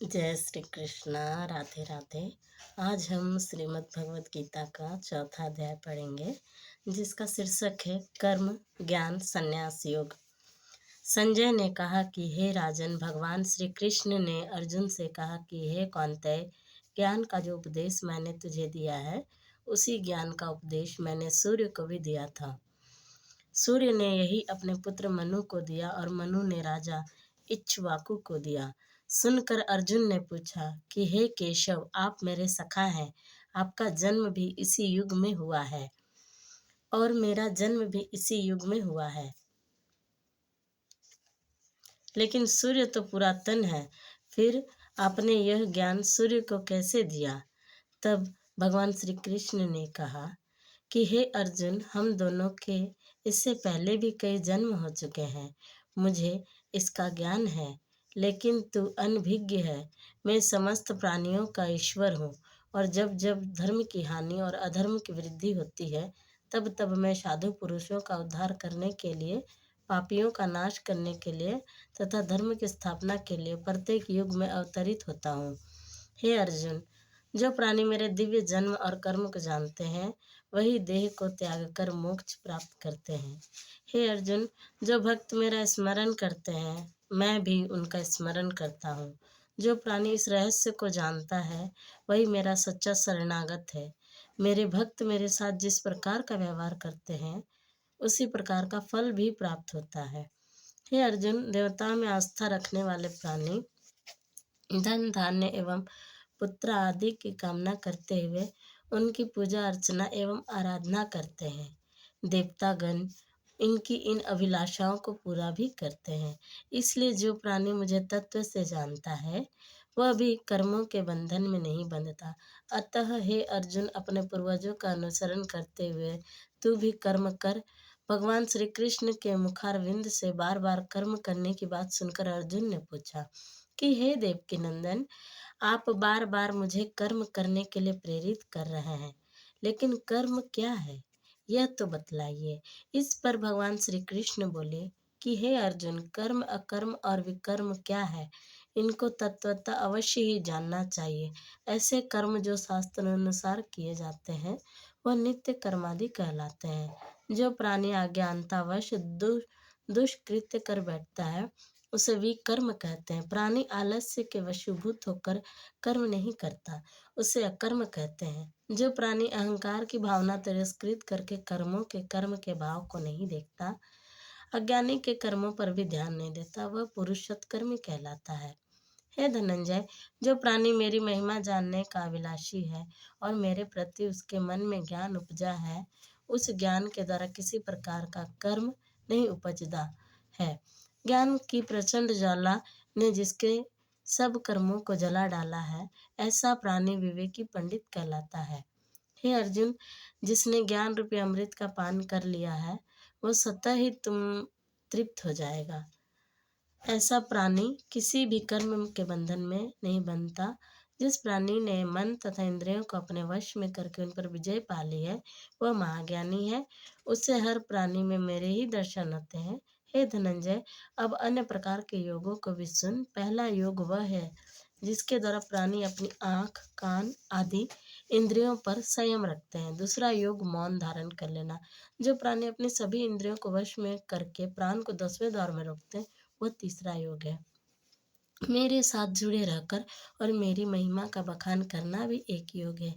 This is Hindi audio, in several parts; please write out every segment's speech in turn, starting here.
जय श्री कृष्णा। राधे राधे। आज हम श्रीमद् भगवत गीता का चौथा अध्याय पढ़ेंगे, जिसका शीर्षक है कर्म ज्ञान संन्यास योग। संजय ने कहा कि हे राजन, भगवान श्री कृष्ण ने अर्जुन से कहा कि हे कौन्तेय, ज्ञान का जो उपदेश मैंने तुझे दिया है, उसी ज्ञान का उपदेश मैंने सूर्य को भी दिया था। सूर्य ने यही अपने पुत्र मनु को दिया और मनु ने राजा इक्ष्वाकु को दिया। सुनकर अर्जुन ने पूछा कि हे केशव, आप मेरे सखा हैं, आपका जन्म भी इसी युग में हुआ है और मेरा जन्म भी इसी युग में हुआ है, लेकिन सूर्य तो पुरातन है, फिर आपने यह ज्ञान सूर्य को कैसे दिया? तब भगवान श्री कृष्ण ने कहा कि हे अर्जुन, हम दोनों के इससे पहले भी कई जन्म हो चुके हैं। मुझे इसका ज्ञान है, लेकिन तू अनभिज्ञ है। मैं समस्त प्राणियों का ईश्वर हूँ और जब जब धर्म की हानि और अधर्म की वृद्धि होती है, तब तब मैं साधु पुरुषों का उद्धार करने के लिए, पापियों का नाश करने के लिए तथा धर्म की स्थापना के लिए प्रत्येक युग में अवतरित होता हूँ। हे अर्जुन, जो प्राणी मेरे दिव्य जन्म और कर्म को जानते हैं, वही देह को त्याग कर मोक्ष प्राप्त करते हैं। हे अर्जुन, जो भक्त मेरा स्मरण करते हैं, मैं भी उनका स्मरण करता हूँ। जो प्राणी इस रहस्य को जानता है, वही मेरा सच्चा शरणागत है। मेरे भक्त मेरे साथ जिस प्रकार का व्यवहार करते हैं, उसी प्रकार का फल भी प्राप्त होता है। हे अर्जुन, देवताओं में आस्था रखने वाले प्राणी धन धान्य एवं पुत्र आदि की कामना करते हुए उनकी पूजा अर्चना एवं आराधना करते हैं। देवतागण इनकी इन अभिलाषाओं को पूरा भी करते हैं। इसलिए जो प्राणी मुझे तत्व से जानता है, वह भी कर्मों के बंधन में नहीं बंधता। अतः हे अर्जुन, अपने पूर्वजों का अनुसरण करते हुए तू भी कर्म कर। भगवान श्री कृष्ण के मुखारविंद से बार बार कर्म करने की बात सुनकर अर्जुन ने पूछा कि हे देवकी नंदन, आप बार बार मुझे कर्म करने के लिए प्रेरित कर रहे हैं, लेकिन कर्म क्या है, यह तो बतलाइए। इस पर भगवान श्री कृष्ण बोले कि हे अर्जुन, कर्म अकर्म और विकर्म क्या है, इनको तत्वतः अवश्य ही जानना चाहिए। ऐसे कर्म जो शास्त्रानुसार किए जाते हैं, वह नित्य कर्मादि कहलाते हैं। जो प्राणी अज्ञानतावश दुष्कृत्य कर बैठता है, उसे विकर्म कहते हैं। प्राणी आलस्य के वशीभूत होकर कर्म नहीं करता, उसे अकर्म कहते हैं। जो प्राणी अहंकार की भावना तिरस्कृत करके कर्म के भाव को नहीं देखता, अज्ञानी के कर्मों पर भी ध्यान नहीं देता, वह पुरुष सत्कर्मी कहलाता है। हे धनंजय, जो प्राणी मेरी महिमा जानने का अभिलाषी है और मेरे प्रति उसके मन में ज्ञान उपजा है, उस ज्ञान के द्वारा किसी प्रकार का कर्म नहीं उपजता है। ज्ञान की प्रचंड ज्वाला ने जिसके सब कर्मों को जला डाला है, ऐसा प्राणी विवेकी पंडित कहलाता है। हे अर्जुन, जिसने ज्ञान रूपी अमृत का पान कर लिया है, वह स्वतः ही तुम तृप्त हो जाएगा। ऐसा प्राणी किसी भी कर्म के बंधन में नहीं बनता। जिस प्राणी ने मन तथा इंद्रियों को अपने वश में करके उन पर विजय पा ली है, वह महाज्ञानी है। उससे हर प्राणी में मेरे ही दर्शन होते हैं। हे धनंजय, अब अन्य प्रकार के योगों को भी सुन। पहला योग वह है जिसके द्वारा प्राणी अपनी आँख, कान आदि इंद्रियों पर संयम रखते हैं। दूसरा योग मौन धारण कर लेना। जो प्राणी अपनी सभी इंद्रियों को वश में करके प्राण को 10वें द्वार में रोकते हैं, वह तीसरा योग है। मेरे साथ जुड़े रहकर और मेरी महिमा का बखान करना भी एक योग है।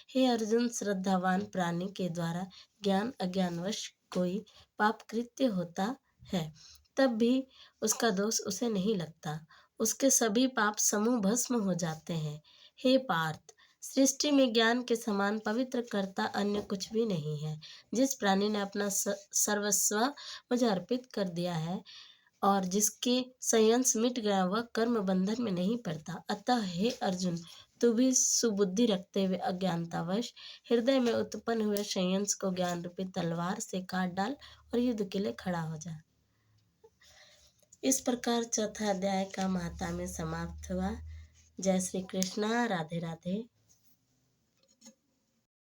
हे अर्जुन, श्रद्धावान प्राणी के द्वारा ज्ञान अज्ञानवश कोई पाप कृत्य होता है, तब भी उसका दोष उसे नहीं लगता। उसके सभी पाप समूह भस्म हो जाते हैं। हे पार्थ, सृष्टि में ज्ञान के समान पवित्र करता अन्य कुछ भी नहीं है। जिस प्राणी ने अपना सर्वस्व मुझे अर्पित कर दिया है और जिसके संयंत्र मिट गया, वह कर्म बंधन में नहीं पड़ता। अतः हे अर्जुन, तू भी सुबुद्धि रखते हुए अज्ञानतावश हृदय में उत्पन्न हुए संयंत्र को ज्ञान रूपी तलवार से काट डाल और युद्ध के लिए खड़ा हो जा। इस प्रकार चौथा अध्याय का महात्म्य समाप्त हुआ। जय श्री कृष्णा। राधे राधे।